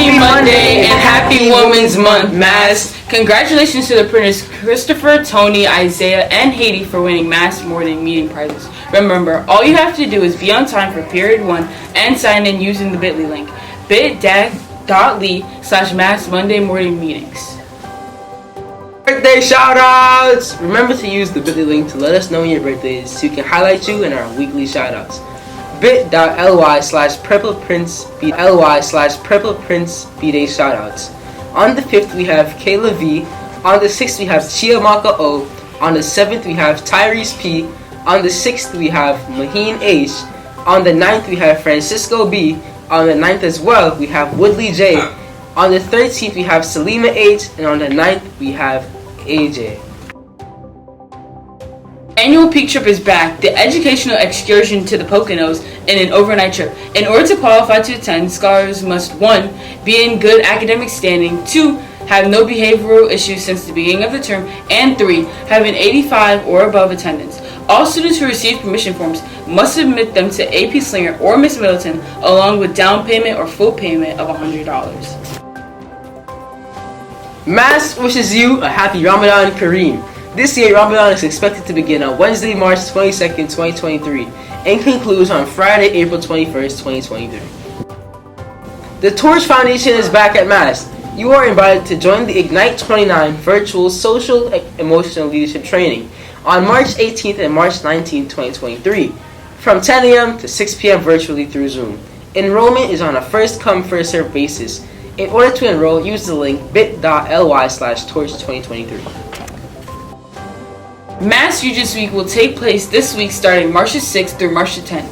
Happy Monday and Happy Women's Month, MAST. Congratulations to the printers Christopher, Tony, Isaiah, and Haiti for winning MAST morning meeting prizes. Remember, all you have to do is be on time for period 1 and sign in using the bit.ly link, bit.ly/MAST Monday morning meetings. Birthday shoutouts! Remember to use the bit.ly link to let us know when your birthday is so we can highlight you in our weekly shoutouts. bit.ly/purpleprince/purpleprince b-day shoutouts. On the 5th we have Kayla V. On the 6th we have Chiamaka O. On the 7th we have Tyrese P. On the 6th we have Maheen H. On the 9th we have Francisco B. On the 9th as well we have Woodley J. On the 13th we have Salima H. And on the 9th we have AJ. Annual Peak Trip is back, the educational excursion to the Poconos in an overnight trip. In order to qualify to attend, scholars must 1. Be in good academic standing, 2. Have no behavioral issues since the beginning of the term, and 3. Have an 85 or above attendance. All students who receive permission forms must submit them to AP Slinger or Miss Middleton along with down payment or full payment of $100. MAST wishes you a happy Ramadan Kareem. This year, Ramadan is expected to begin on Wednesday, March 22nd, 2023, and concludes on Friday, April 21st, 2023. The Torch Foundation is back at MAST. You are invited to join the Ignite 29 virtual social emotional leadership training on March 18th and March 19th, 2023, from 10 a.m. to 6 p.m. virtually through Zoom. Enrollment is on a first-come, first-served basis. In order to enroll, use the link bit.ly/torch2023. MAST Regents Week will take place this week starting March 6th through March 10th.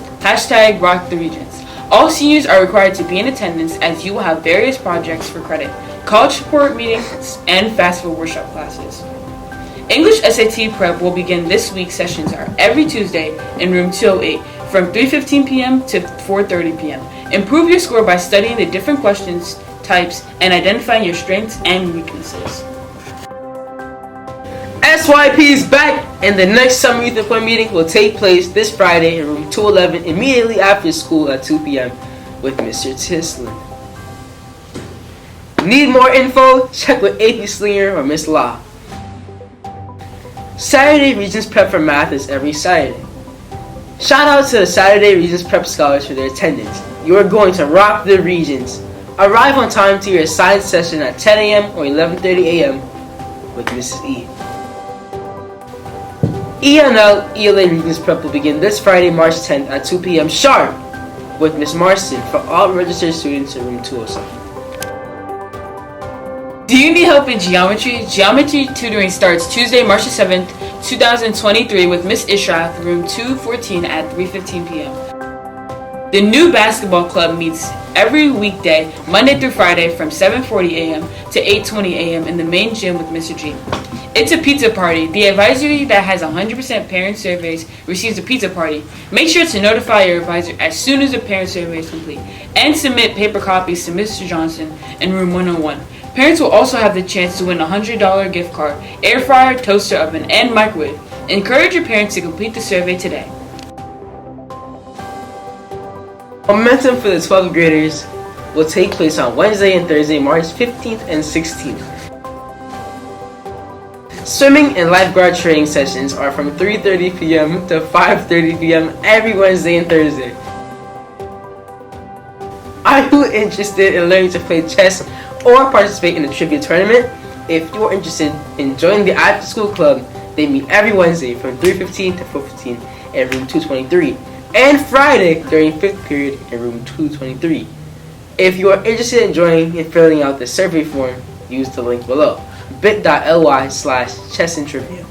# Rock the Regents. All seniors are required to be in attendance as you will have various projects for credit, college support meetings, and fast food workshop classes. English SAT prep will begin this week. Sessions are every Tuesday in room 208 from 3:15 p.m. to 4:30 p.m. Improve your score by studying the different questions types and identifying your strengths and weaknesses. SYP is back, and the next summer youth employment meeting will take place this Friday in room 211 immediately after school at 2 p.m. with Mr. Tislin. Need more info? Check with AP Slinger or Miss Law. Saturday Regents Prep for Math is every Saturday. Shout out to the Saturday Regents Prep scholars for their attendance. You are going to rock the Regents. Arrive on time to your science session at 10 a.m. or 11:30 a.m. with Mrs. E. ENL ELA Regents Prep will begin this Friday, March 10th at 2 p.m. sharp with Miss Marston for all registered students in room 207. Do you need help in geometry? Geometry tutoring starts Tuesday, March 7th, 2023 with Miss Ishrath, room 214 at 3:15 p.m. The new basketball club meets every weekday, Monday through Friday from 7:40 a.m. to 8:20 a.m. in the main gym with Mr. G. It's a pizza party. The advisory that has 100% parent surveys receives a pizza party. Make sure to notify your advisor as soon as the parent survey is complete and submit paper copies to Mr. Johnson in room 101. Parents will also have the chance to win a $100 gift card, air fryer, toaster oven, and microwave. Encourage your parents to complete the survey today. Momentum for the 12th graders will take place on Wednesday and Thursday, March 15th and 16th. Swimming and lifeguard training sessions are from 3:30 p.m. to 5:30 p.m. every Wednesday and Thursday. Are you interested in learning to play chess or participate in a trivia tournament? If you are interested in joining the after school club, they meet every Wednesday from 3:15 to 4:15 in room 223 and Friday during 5th period in room 223. If you are interested in joining and filling out the survey form, use the link below, bit.ly/chessintrivia.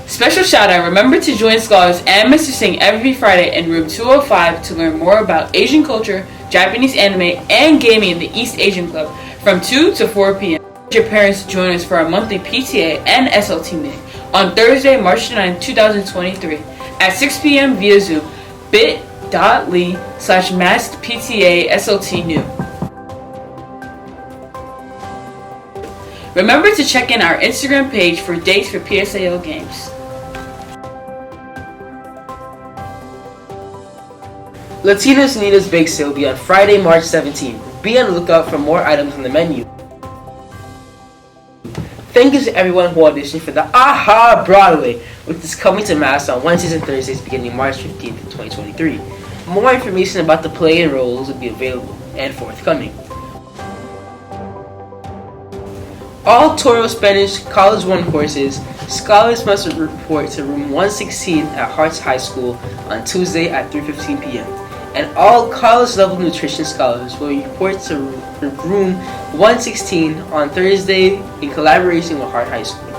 Special shout out, remember to join scholars and Mr. Singh every Friday in room 205 to learn more about Asian culture, Japanese anime, and gaming in the East Asian Club from 2 to 4 p.m. Your parents join us for our monthly PTA and SLT meeting on Thursday, March 9, 2023 at 6 p.m. via Zoom, bit.ly/MASTPTA SLT new. Remember to check in our Instagram page for dates for PSAL games. Latinos Unidos Bake Sale will be on Friday, March 17th. Be on the lookout for more items on the menu. Thank you to everyone who auditioned for the AHA Broadway, which is coming to Mass on Wednesdays and Thursdays beginning March 15th, 2023. More information about the play and roles will be available and forthcoming. All Toro Spanish College 1 courses, scholars must report to room 116 at Harts High School on Tuesday at 3:15 p.m. And all college-level nutrition scholars will report to room 116 on Thursday in collaboration with Hart High School.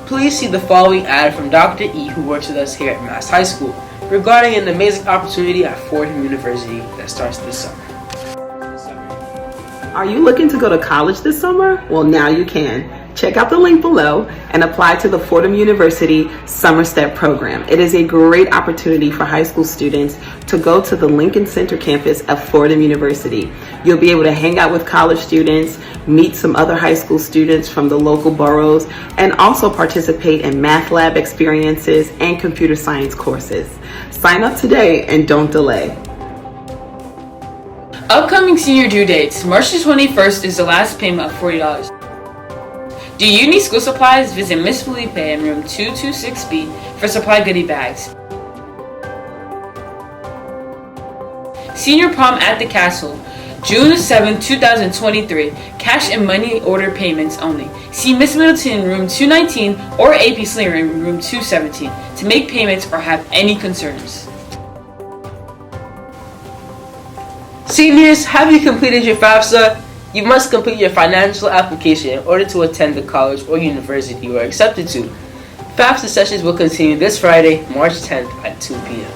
Please see the following ad from Dr. E, who works with us here at MAST High School, regarding an amazing opportunity at Fordham University that starts this summer. Are you looking to go to college this summer? Well, now you can. Check out the link below and apply to the Fordham University Summer Step program. It is a great opportunity for high school students to go to the Lincoln Center campus of Fordham University. You'll be able to hang out with college students, meet some other high school students from the local boroughs, and also participate in math lab experiences and computer science courses. Sign up today and don't delay. Upcoming senior due dates. March 21st is the last payment of $40. Do you need school supplies? Visit Miss Felipe in room 226B for supply goodie bags. Senior prom at the castle, June 7, 2023. Cash and money order payments only. See Miss Middleton in room 219 or AP Slinger in room 217 to make payments or have any concerns. Seniors, have you completed your FAFSA? You must complete your financial application in order to attend the college or university you are accepted to. FAFSA sessions will continue this Friday, March 10th at 2 p.m.